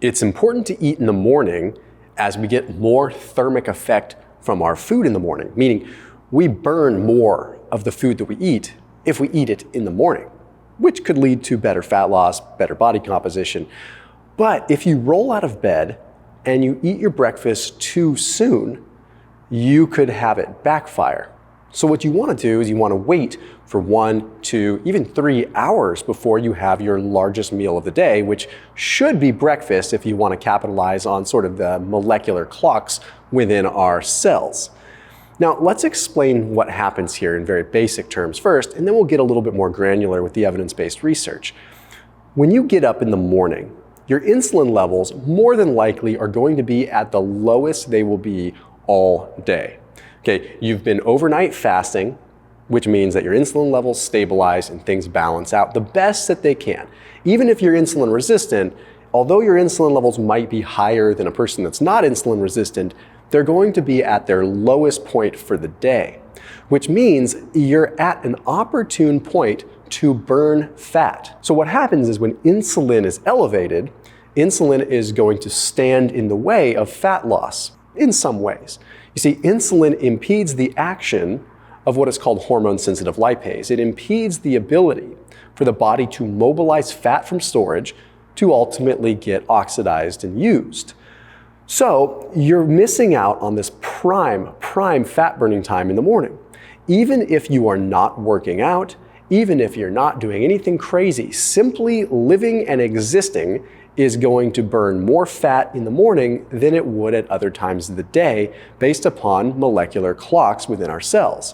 It's important to eat in the morning as we get more thermic effect from our food in the morning, meaning we burn more of the food that we eat if we eat it in the morning, which could lead to better fat loss, better body composition. But if you roll out of bed and you eat your breakfast too soon, you could have it backfire. So what you want to do is you want to wait for 1, 2, even 3 hours before you have your largest meal of the day, which should be breakfast if you want to capitalize on sort of the molecular clocks within our cells. Now, let's explain what happens here in very basic terms first, and then we'll get a little bit more granular with the evidence-based research. When you get up in the morning, your insulin levels more than likely are going to be at the lowest they will be all day. Okay, you've been overnight fasting, which means that your insulin levels stabilize and things balance out the best that they can. Even if you're insulin resistant, although your insulin levels might be higher than a person that's not insulin resistant, they're going to be at their lowest point for the day, which means you're at an opportune point to burn fat. So what happens is when insulin is elevated, insulin is going to stand in the way of fat loss in some ways. You see, insulin impedes the action of what is called hormone-sensitive lipase. It impedes the ability for the body to mobilize fat from storage to ultimately get oxidized and used. So you're missing out on this prime fat burning time in the morning. Even if you are not working out, even if you're not doing anything crazy, simply living and existing is going to burn more fat in the morning than it would at other times of the day based upon molecular clocks within our cells.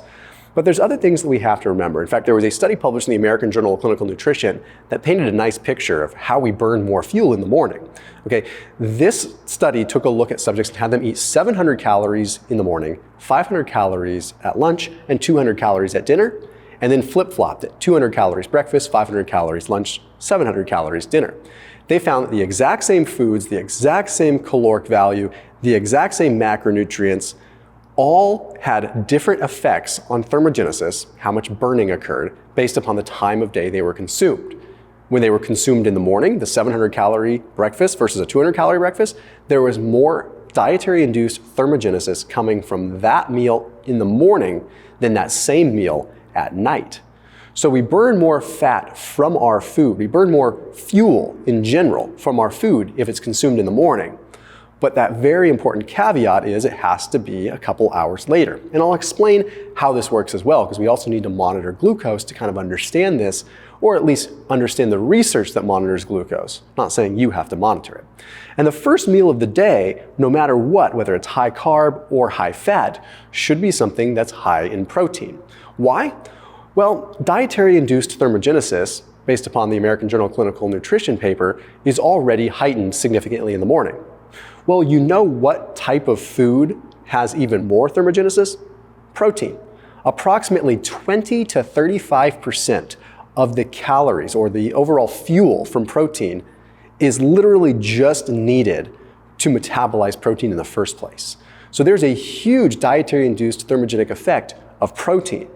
But there's other things that we have to remember. In fact, there was a study published in the American Journal of Clinical Nutrition that painted a nice picture of how we burn more fuel in the morning. Okay, this study took a look at subjects and had them eat 700 calories in the morning, 500 calories at lunch, and 200 calories at dinner, and then flip-flopped it. 200 calories breakfast, 500 calories lunch, 700 calories dinner. They found that the exact same foods, the exact same caloric value, the exact same macronutrients, all had different effects on thermogenesis, how much burning occurred, based upon the time of day they were consumed. When they were consumed in the morning, the 700 calorie breakfast versus a 200 calorie breakfast, there was more dietary induced thermogenesis coming from that meal in the morning than that same meal at night. So we burn more fat from our food. We burn more fuel in general from our food if it's consumed in the morning. But that very important caveat is it has to be a couple hours later. And I'll explain how this works as well, because we also need to monitor glucose to kind of understand this, or at least understand the research that monitors glucose. I'm not saying you have to monitor it. And the first meal of the day, no matter what, whether it's high carb or high fat, should be something that's high in protein. Why? Well, dietary induced thermogenesis, based upon the American Journal of Clinical Nutrition paper, is already heightened significantly in the morning. Well, you know what type of food has even more thermogenesis? Protein. Approximately 20 to 35% of the calories or the overall fuel from protein is literally just needed to metabolize protein in the first place. So there's a huge dietary induced thermogenic effect of protein.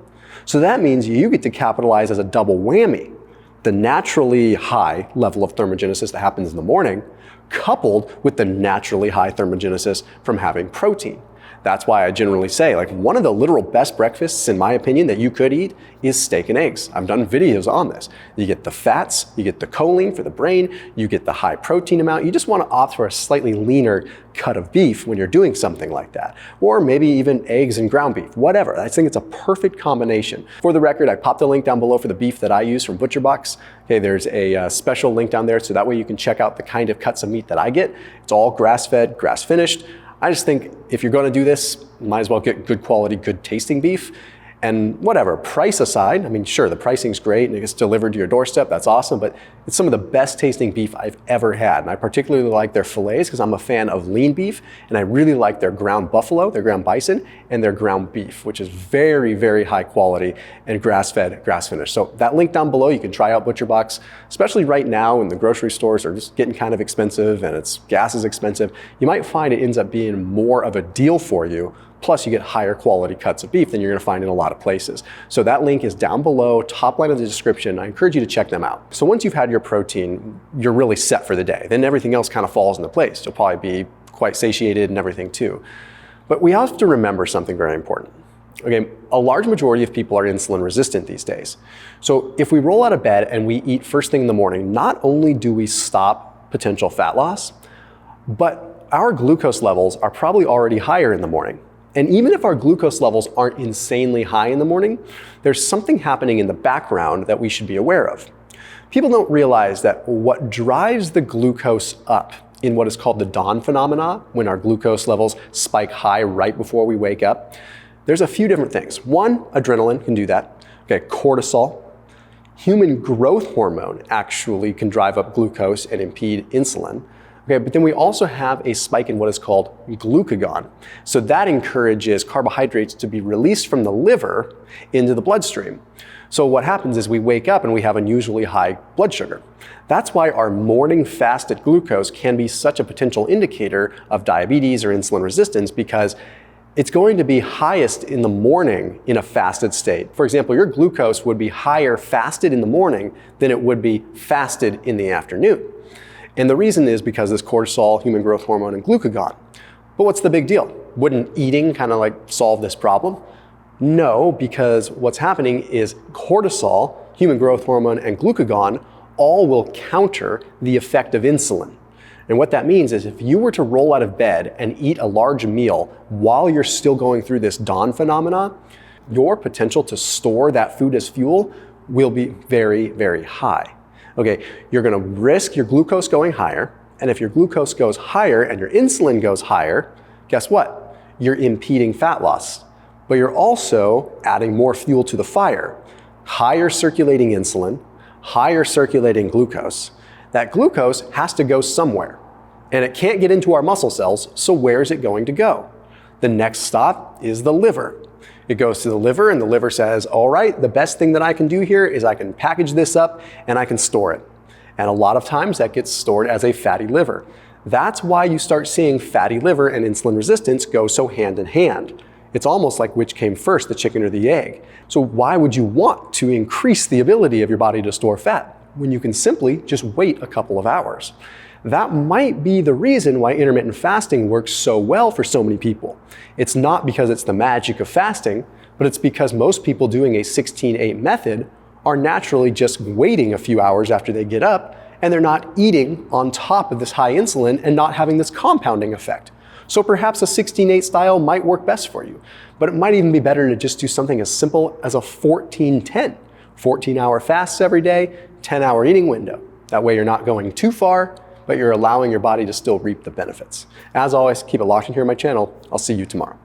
So that means you get to capitalize as a double whammy. The naturally high level of thermogenesis that happens in the morning, coupled with the naturally high thermogenesis from having protein. That's why I generally say, like, one of the literal best breakfasts, in my opinion, that you could eat is steak and eggs. I've done videos on this. You get the fats, you get the choline for the brain, you get the high protein amount. You just want to opt for a slightly leaner cut of beef when you're doing something like that. Or maybe even eggs and ground beef, whatever. I think it's a perfect combination. For the record, I popped a link down below for the beef that I use from ButcherBox. Okay, there's a special link down there, so that way you can check out the kind of cuts of meat that I get. It's all grass-fed, grass-finished. I just think if you're going to do this, might as well get good quality, good tasting beef. And whatever, price aside, I mean, sure, the pricing's great and it gets delivered to your doorstep, that's awesome, but it's some of the best tasting beef I've ever had. And I particularly like their fillets because I'm a fan of lean beef, and I really like their ground buffalo, their ground bison, and their ground beef, which is very, very high quality and grass-fed, grass-finished. So that link down below, you can try out ButcherBox, especially right now when the grocery stores are just getting kind of expensive and gas is expensive. You might find it ends up being more of a deal for you Plus you get higher quality cuts of beef than you're gonna find in a lot of places. So that link is down below, top line of the description. I encourage you to check them out. So once you've had your protein, you're really set for the day. Then everything else kind of falls into place. You'll probably be quite satiated and everything too. But we have to remember something very important. Okay, a large majority of people are insulin resistant these days. So if we roll out of bed and we eat first thing in the morning, not only do we stop potential fat loss, but our glucose levels are probably already higher in the morning. And even if our glucose levels aren't insanely high in the morning, there's something happening in the background that we should be aware of. People don't realize that what drives the glucose up in what is called the dawn phenomena, when our glucose levels spike high right before we wake up, there's a few different things. One, adrenaline can do that. Okay, cortisol. Human growth hormone actually can drive up glucose and impede insulin. Okay, but then we also have a spike in what is called glucagon. So that encourages carbohydrates to be released from the liver into the bloodstream. So what happens is we wake up and we have unusually high blood sugar. That's why our morning fasted glucose can be such a potential indicator of diabetes or insulin resistance, because it's going to be highest in the morning in a fasted state. For example, your glucose would be higher fasted in the morning than it would be fasted in the afternoon. And the reason is because this cortisol, human growth hormone, and glucagon. But what's the big deal? Wouldn't eating kind of like solve this problem? No, because what's happening is cortisol, human growth hormone, and glucagon all will counter the effect of insulin. And what that means is if you were to roll out of bed and eat a large meal while you're still going through this dawn phenomena, your potential to store that food as fuel will be very, very high. Okay, you're gonna risk your glucose going higher, and if your glucose goes higher and your insulin goes higher, guess what? You're impeding fat loss, but you're also adding more fuel to the fire. Higher circulating insulin, higher circulating glucose. That glucose has to go somewhere, and it can't get into our muscle cells, so where's it going to go? The next stop is the liver. It goes to the liver, and the liver says, all right, the best thing that I can do here is I can package this up and I can store it. And a lot of times that gets stored as a fatty liver. That's why you start seeing fatty liver and insulin resistance go so hand in hand. It's almost like which came first, the chicken or the egg. So why would you want to increase the ability of your body to store fat when you can simply just wait a couple of hours? That might be the reason why intermittent fasting works so well for so many people. It's not because it's the magic of fasting, but it's because most people doing a 16-8 method are naturally just waiting a few hours after they get up, and they're not eating on top of this high insulin and not having this compounding effect. So perhaps a 16-8 style might work best for you, but it might even be better to just do something as simple as a 14-10. 14-hour fasts every day, 10-hour eating window. That way you're not going too far, but you're allowing your body to still reap the benefits. As always, keep it locked in here on my channel. I'll see you tomorrow.